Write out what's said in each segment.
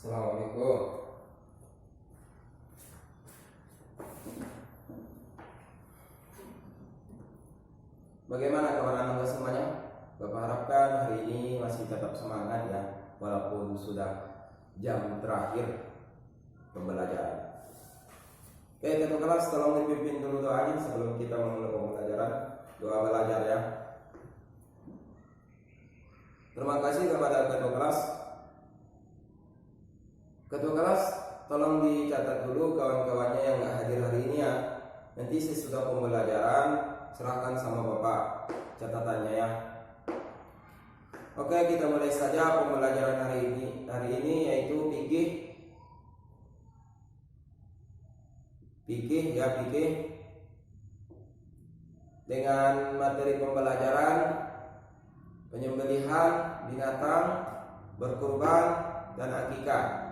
Assalamualaikum. Bagaimana kabar Anda semuanya? Bapak harapkan hari ini masih tetap semangat ya, walaupun sudah jam terakhir pembelajaran. Oke, ketua kelas tolong dipimpin dulu doanya sebelum kita memulai pembelajaran. Doa belajar ya. Terima kasih kepada ketua kelas. Ketua kelas, tolong dicatat dulu kawan-kawannya yang nggak hadir hari ini ya. Nanti sesudah pembelajaran serahkan sama Bapak catatannya ya. Oke, kita mulai saja pembelajaran hari ini yaitu fikih dengan materi pembelajaran penyembelihan binatang, berkurban dan akikah.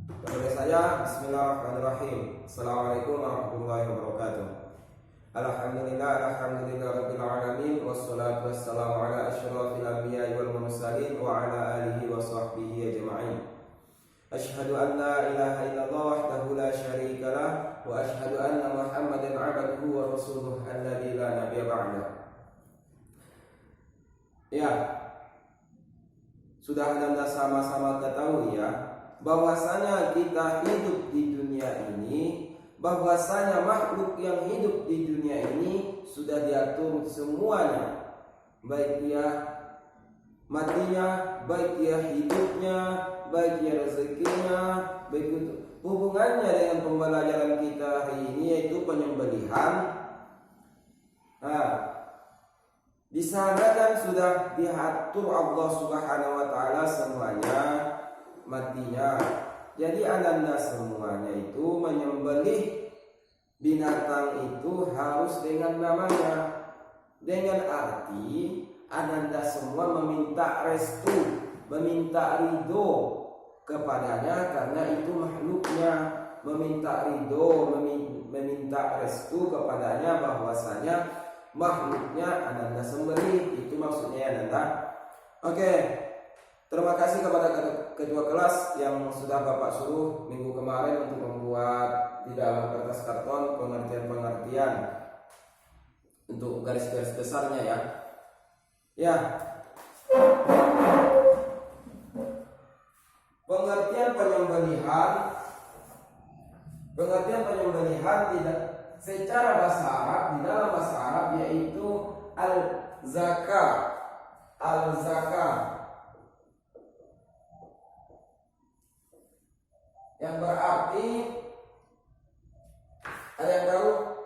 Mulai saja. Bismillahirrahmanirrahim. Assalamualaikum warahmatullahi wabarakatuh. Alhamdulillah rabbil alamin, wassalatu wassalamu ala asyrafil anbiya'i wal mursalin wa ala alihi wa sahbihi ajma'in. Asyhadu an la ilaha illallah wahdahu la syarika lah wa asyhadu anna Muhammadan 'abduhu wa rasuluh alladzi la nabiyya ba'da. Ya, sudah Anda sama-sama ketahui ya, bahwasanya kita hidup di dunia ini, bahwasanya makhluk yang hidup di dunia ini sudah diatur semuanya, baik dia matinya, baik dia hidupnya, baik dia rezekinya, baik itu hubungannya dengan pembelajaran kita hari ini yaitu penyembelihan. Di sana kan sudah diatur Allah Subhanahu wa taala semuanya matinya. Jadi Anda semuanya itu menyembelih binatang itu harus dengan namanya, dengan arti Anda semua meminta restu, meminta ridho kepadanya karena itu makhluknya, meminta ridho, meminta restu kepadanya bahwasanya makhluknya Anda sembelih, itu maksudnya Anda. Oke. Terima kasih kepada ketua kelas yang sudah Bapak suruh minggu kemarin untuk membuat di dalam kertas karton pengertian-pengertian untuk garis-garis besarnya ya. Ya. Pengertian penyembelihan tidak secara bahasa Arab, di dalam bahasa Arab yaitu al-zakah. Yang berarti, ada yang tahu?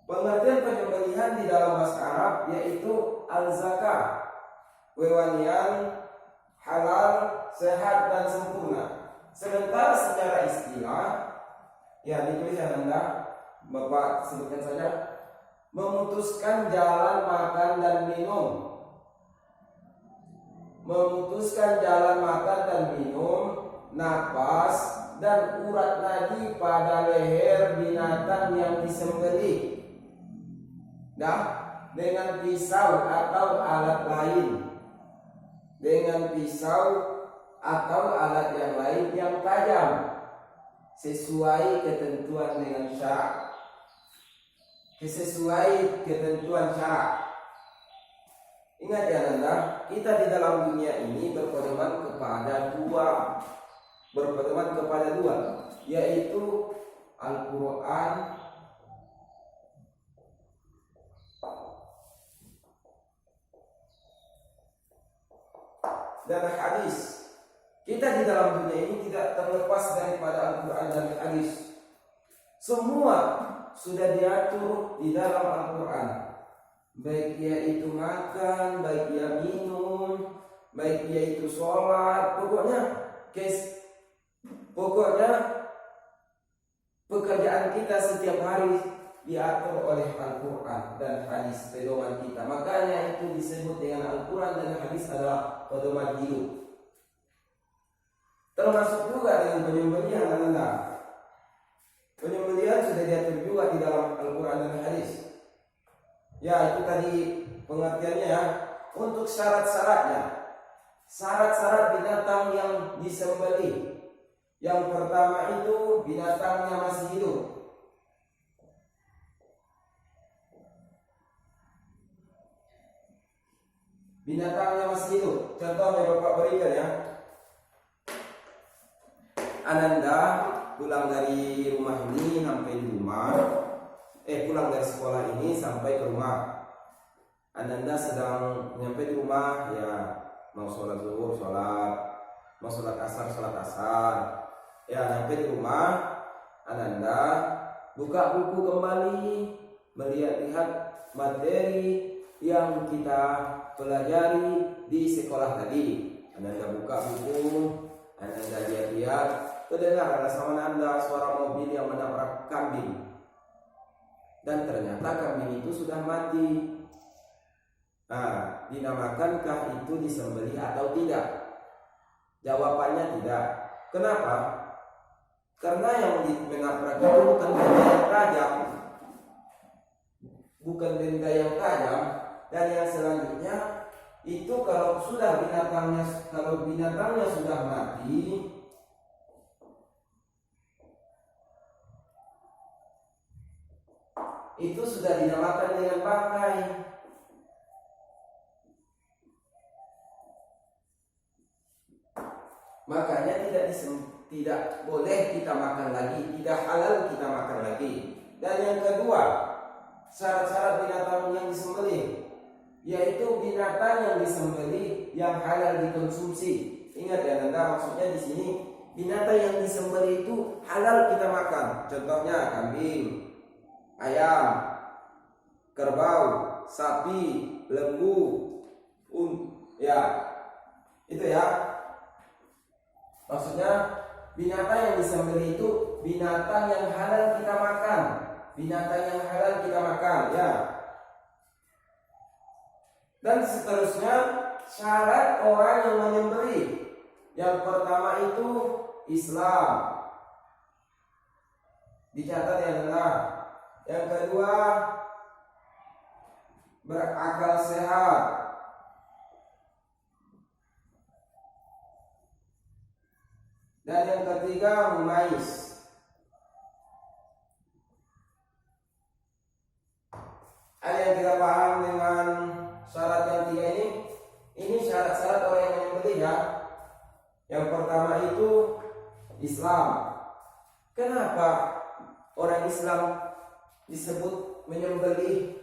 Pengertian penyembelihan di dalam bahasa Arab yaitu al-zakah, wewanian, halal, sehat dan sempurna. Sementara secara istilah, ya ditulis Anda, Bapak sebutkan saja, memutuskan jalan makan dan minum. Memutuskan jalan makan dan minum, napas dan urat nadi pada leher binatang yang disembelih. Dengan pisau atau alat lain, dengan pisau atau alat yang lain yang tajam sesuai ketentuan dengan syarak, sesuai ketentuan syarak. Ingat ya Anda, kita di dalam dunia ini berpedoman kepada dua, yaitu Al-Quran dan hadis. Kita di dalam dunia ini tidak terlepas daripada Al-Quran dan hadis. Semua sudah diatur di dalam Al-Quran, baik dia itu makan, baik dia minum, baik dia itu sholat, pokoknya pekerjaan kita setiap hari diatur oleh Al-Quran dan hadis pedoman kita. Makanya itu disebut dengan Al-Quran dan hadis adalah pedoman hidup. Termasuk juga dengan penyembelihan anda. Penyembelihan sudah diatur juga di dalam Al-Quran dan hadis. Ya, itu tadi pengertiannya ya. Untuk syarat-syaratnya, syarat-syarat binatang yang disembelih. Yang pertama itu binatangnya masih hidup. Binatangnya masih hidup. Contohnya Bapak berikan ya. Ananda pulang dari rumah ini sampai di rumah. Pulang dari sekolah ini sampai ke rumah. Ananda sedang nyampe di rumah ya, mau sholat zuhur, mau sholat asar. Ya, nyampe di rumah, Ananda buka buku kembali, melihat-lihat materi yang kita pelajari di sekolah tadi. Ananda buka buku, Ananda lihat-lihat, terdengar sama Ananda suara mobil yang menabrak kambing. Dan ternyata kambing itu sudah mati. Nah, dinamakankah itu disembelih atau tidak? Jawabannya tidak. Kenapa? Karena yang menabrak itu bukan benda yang tajam. Bukan benda yang tajam. Dan yang selanjutnya itu kalau binatangnya sudah mati, itu sudah dinamakan dengan bangkai. Makanya tidak boleh kita makan lagi, tidak halal kita makan lagi. Dan yang kedua, syarat-syarat binatang yang disembelih, yaitu binatang yang disembelih yang halal dikonsumsi. Ingat ya Anda, maksudnya di sini binatang yang disembelih itu halal kita makan. Contohnya kambing, ayam, kerbau, sapi, lembu, ya itu ya. Maksudnya binatang yang disembelih itu binatang yang halal kita makan. Binatang yang halal kita makan ya. Dan seterusnya syarat orang yang menyembelih. Yang pertama itu Islam. Dicatat ya benar. Yang kedua berakal sehat. Dan yang ketiga mumais. Ada yang kita paham dengan syarat yang tiga ini? Ini syarat-syarat orang yang menyembelih ya. Yang pertama itu Islam. Kenapa orang Islam disebut menyembelih?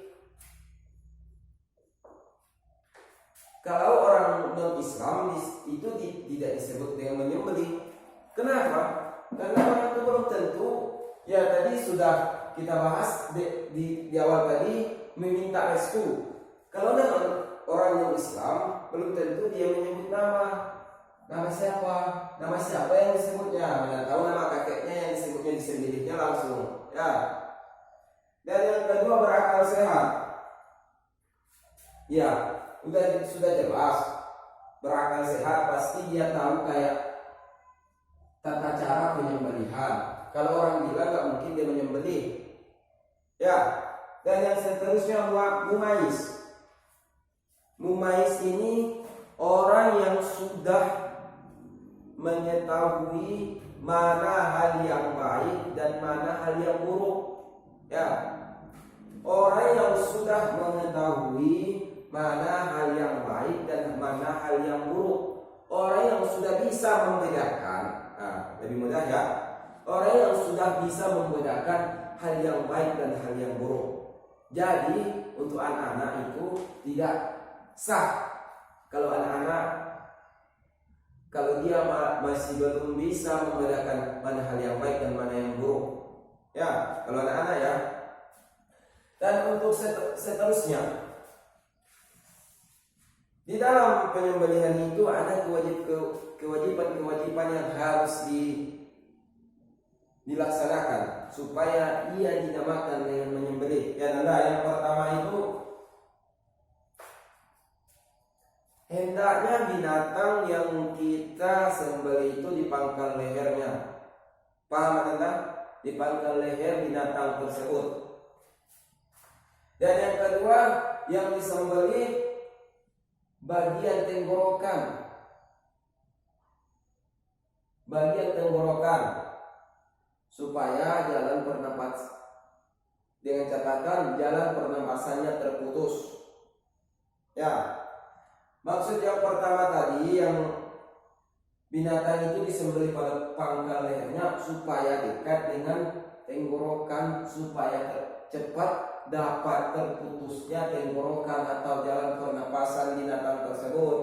Kalau orang non-Islam itu tidak disebut dengan menyembelih. Kenapa? Karena orang itu belum tentu. Ya tadi sudah kita bahas di awal tadi, meminta restu. Kalau dengan orang yang Islam belum tentu dia menyebut nama siapa, yang disebutnya, mana tahu nama kakeknya yang disebutnya disembelihnya langsung. Ya. Dan yang kedua berakal sehat. Ya, sudah jelas. Berakal sehat pasti dia tahu kayak tata cara penyembelihan. Kalau orang gila nggak mungkin dia menyembelih. Ya. Dan yang seterusnya mumais. Mumais ini orang yang sudah mengetahui mana hal yang baik dan mana hal yang buruk. Ya. Orang yang sudah mengetahui mana hal yang baik dan mana hal yang buruk. Orang yang sudah bisa membedakan. Lebih mudah ya. Orang yang sudah bisa membedakan hal yang baik dan hal yang buruk. Jadi untuk anak-anak itu tidak sah kalau dia masih belum bisa membedakan mana hal yang baik dan mana yang buruk. Ya, kalau anak-anak ya. Dan untuk seterusnya, di dalam penyembelihan itu ada kewajiban-kewajiban yang harus dilaksanakan. supaya ia dinamakan dengan menyembelih. Ya Nanda, yang pertama itu hendaknya binatang yang kita sembelih itu dipangkal lehernya. Paham Nanda? Dipangkal leher binatang tersebut. Dan yang kedua, yang disembelih bagian tenggorokan. Bagian tenggorokan supaya jalan pernapas, dengan catatan jalan pernapasannya terputus. Ya, maksud yang pertama tadi yang binatang itu disembelih pada pangkal lehernya supaya dekat dengan tenggorokan, supaya cepat dapat terputusnya tenggorokan atau jalan pernapasan binatang tersebut.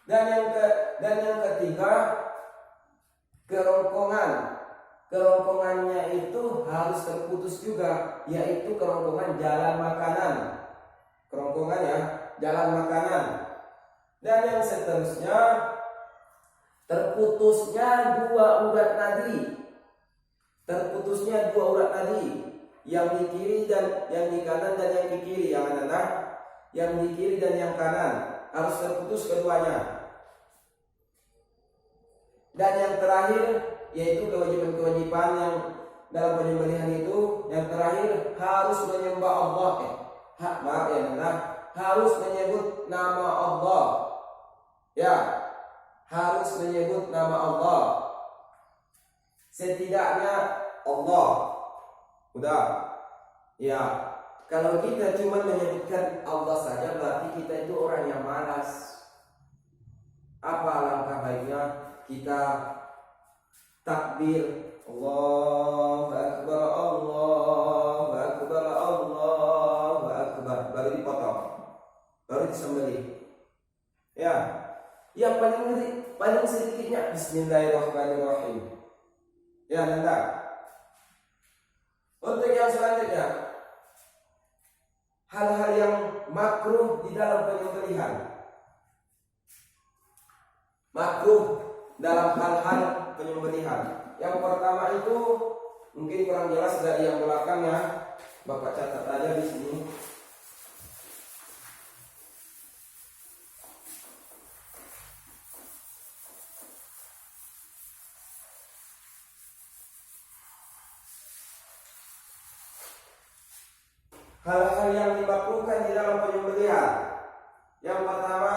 Dan yang ketiga, kerongkongan. Kerongkongannya itu harus terputus juga, yaitu kerongkongan jalan makanan. Kerongkongan ya, jalan makanan. Dan yang seterusnya, terputusnya dua urat nadi. Terputusnya dua urat nadi, yang di kiri dan yang di kanan dan yang di kiri, yang mana? Yang di kiri dan yang kanan harus terputus keduanya. Dan yang terakhir, yaitu kewajiban-kewajiban yang dalam penyembelihan itu, yang terakhir harus menyembah Allah. Maaf ya Nanda, harus menyebut nama Allah. Ya, harus menyebut nama Allah. Setidaknya Allah. Udah. Ya, kalau kita cuma menyebutkan Allah saja berarti kita itu orang yang malas. Apa langkah baiknya kita takbir, Allahu Akbar, Allahu Akbar, Allahu Akbar, baru dipotong, baru disembelih. Ya, yang paling sedikitnya Bismillahirrahmanirrahim. Ya Nanda. Untuk yang selanjutnya, hal-hal yang makruh di dalam penyembelihan. Makruh dalam hal-hal penyembelihan. Yang pertama itu mungkin kurang jelas dari yang belakang ya. Bapak catat aja di sini. Hal-hal yang dimakruhkan di dalam penyembelihan. Yang pertama,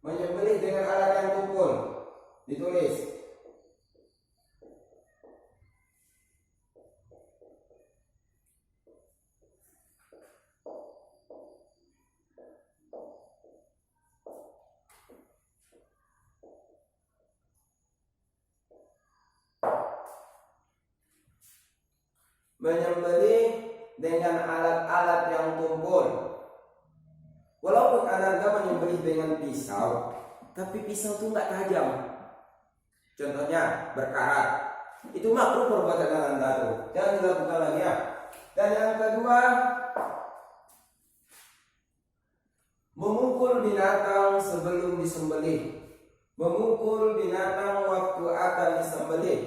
menyembelih dengan alat yang tumpul. Ditulis. Menyembelih dengan alat-alat yang tumpul. Walaupun Ananda menyembelih dengan pisau, tapi pisau itu nggak tajam. Contohnya berkarat, itu makruh perbuatan Ananda tuh. Jangan dilakukan lagi ya. Dan yang kedua, memukul binatang sebelum disembelih. Memukul binatang waktu akan disembelih.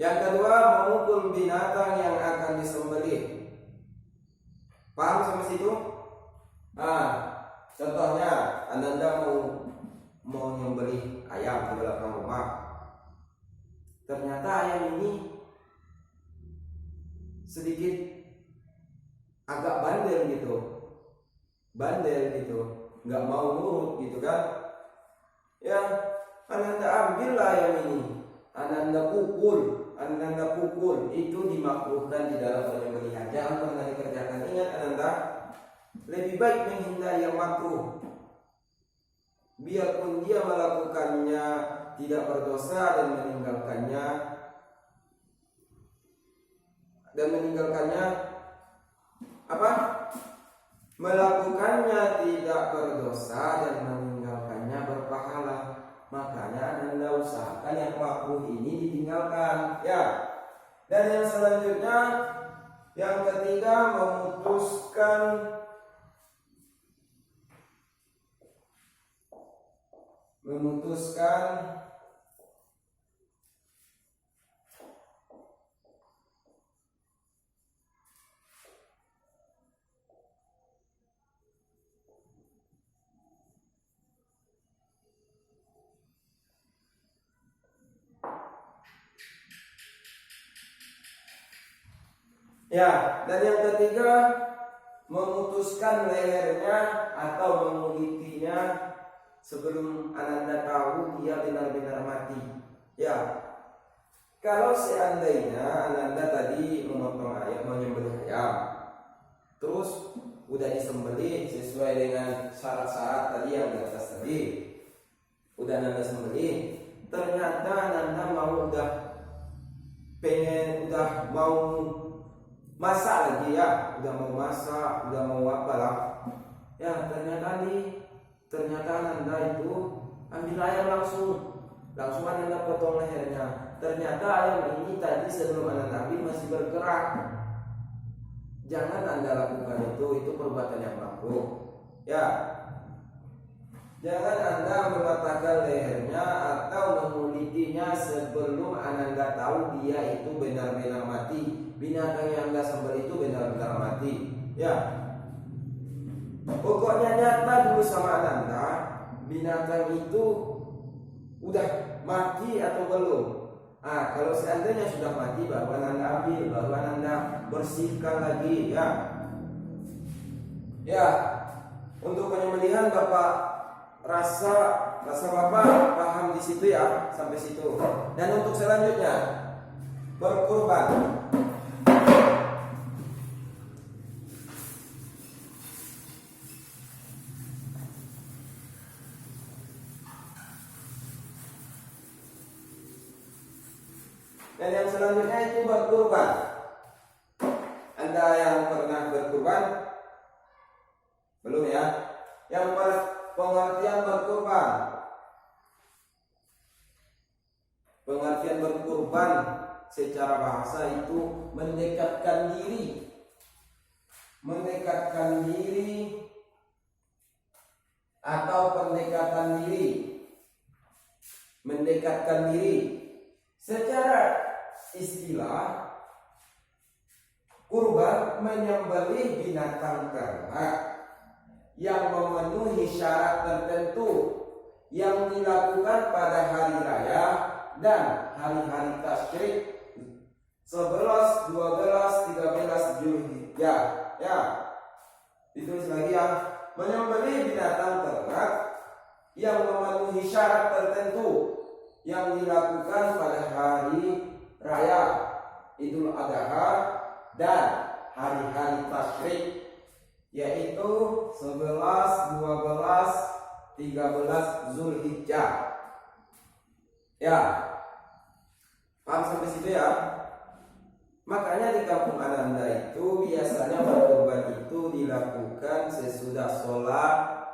Yang kedua, memukul binatang yang akan disembelih. Paham sampai situ? Contohnya, Ananda mau nyembelih ayam di belakang rumah. Ternyata ayam ini sedikit agak bandel gitu, nggak mau nurut gitu kan? Ya, Ananda ambillah ayam ini, Ananda pukul, itu dimakruhkan di dalam penyembelihan. Jangan pernah dikerjakan. Ingat Ananda, lebih baik menghindari yang makruh. Biarpun dia melakukannya tidak berdosa dan meninggalkannya Melakukannya tidak berdosa dan meninggalkannya berpahala. Makanya Anda usahakan yang makruh ini ditinggalkan. Ya. Dan yang selanjutnya, yang ketiga, memutuskan ya, dan yang ketiga, memutuskan lehernya atau mengulitinya sebelum Ananda tahu dia benar-benar mati. Ya, kalau seandainya Ananda tadi memotong ayam, menyembelih ayam, terus udah disembelih sesuai dengan syarat-syarat tadi yang di atas tadi, udah Ananda sembelih, ternyata Ananda udah mau masak lagi ya, udah mau masak, udah mau apalah. Ya, ternyata Ananda itu ambil ayam langsung Ananda potong lehernya. Ternyata ayam ini tadi sebelum Ananda ambil masih bergerak. Jangan Anda lakukan itu perbuatan yang makruh. Ya. Jangan Anda mematahkan lehernya atau mengulitinya sebelum Anda tahu dia itu benar-benar mati. Binatang yang Anda sembelih itu benar-benar mati. Ya. Pokoknya nyata dulu sama Anda, binatang itu udah mati atau belum. Kalau seandainya sudah mati, baru Anda ambil, baru Anda bersihkan lagi. Ya. Ya. Untuk penyembelihan Bapak rasa Bapak paham di situ ya, sampai situ. Dan untuk selanjutnya berkurban. Dan yang selanjutnya itu berkurban. Anda yang pernah berkurban? Belum ya? Yang pengertian berkurban. Pengertian berkurban secara bahasa itu mendekatkan diri. Mendekatkan diri atau pendekatan diri. Mendekatkan diri. Secara istilah, kurban menyembelih binatang ternak yang memenuhi syarat tertentu yang dilakukan pada hari raya dan hari-hari tasyrik 11, 12, 13 Zulhijjah. Ya, ditulis lagi ya, menyembelih binatang ternak yang memenuhi syarat tertentu yang dilakukan pada hari raya Idul Adha dan hari-hari tasyrik, yaitu 11, 12, 13 Zulhijjah. Ya, paham sampai situ ya? Makanya di kampung Ananda itu biasanya berkurban itu dilakukan sesudah sholat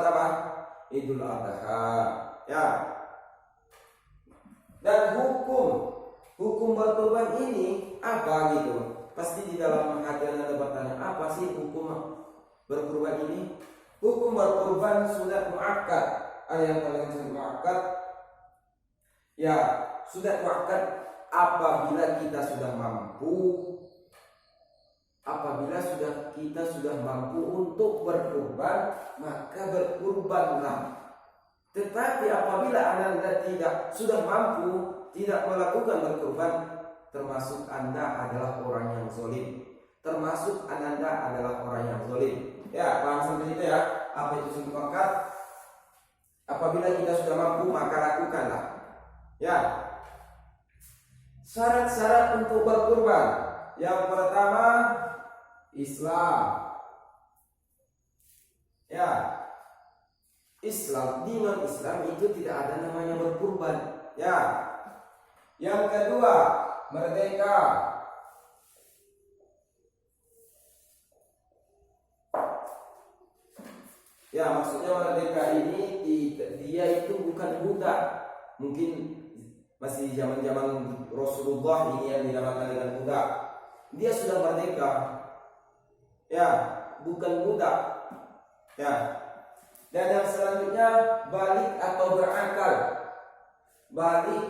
apa? Idul Adha. Ya. Dan hukum berkurban ini apa gitu? Pasti di dalam hati Anda bertanya, apa sih hukum berkurban ini? Hukum berkurban sunat muakkad. Ada yang kalian sunat muakkad? Ya, sunat muakkad apabila kita sudah mampu untuk berkurban, maka berkurbanlah. Tetapi apabila Anda sudah mampu tidak melakukan berkurban, termasuk Anda adalah orang yang zalim. Termasuk Anda adalah orang yang zalim. Ya, paham sampai itu ya? Apa itu sunat muakkad? Apabila kita sudah mampu, maka lakukanlah. Ya. Syarat-syarat untuk berkurban. Yang pertama, Islam. Ya. Islam, di non-Islam itu tidak ada namanya berkurban. Ya. Yang kedua, merdeka. Ya, maksudnya merdeka ini dia itu bukan budak. Mungkin masih zaman-zaman Rasulullah ini yang dinamakan dengan budak. Dia sudah merdeka. Ya, bukan budak. Ya. Dan yang selanjutnya balik atau berakal. Balik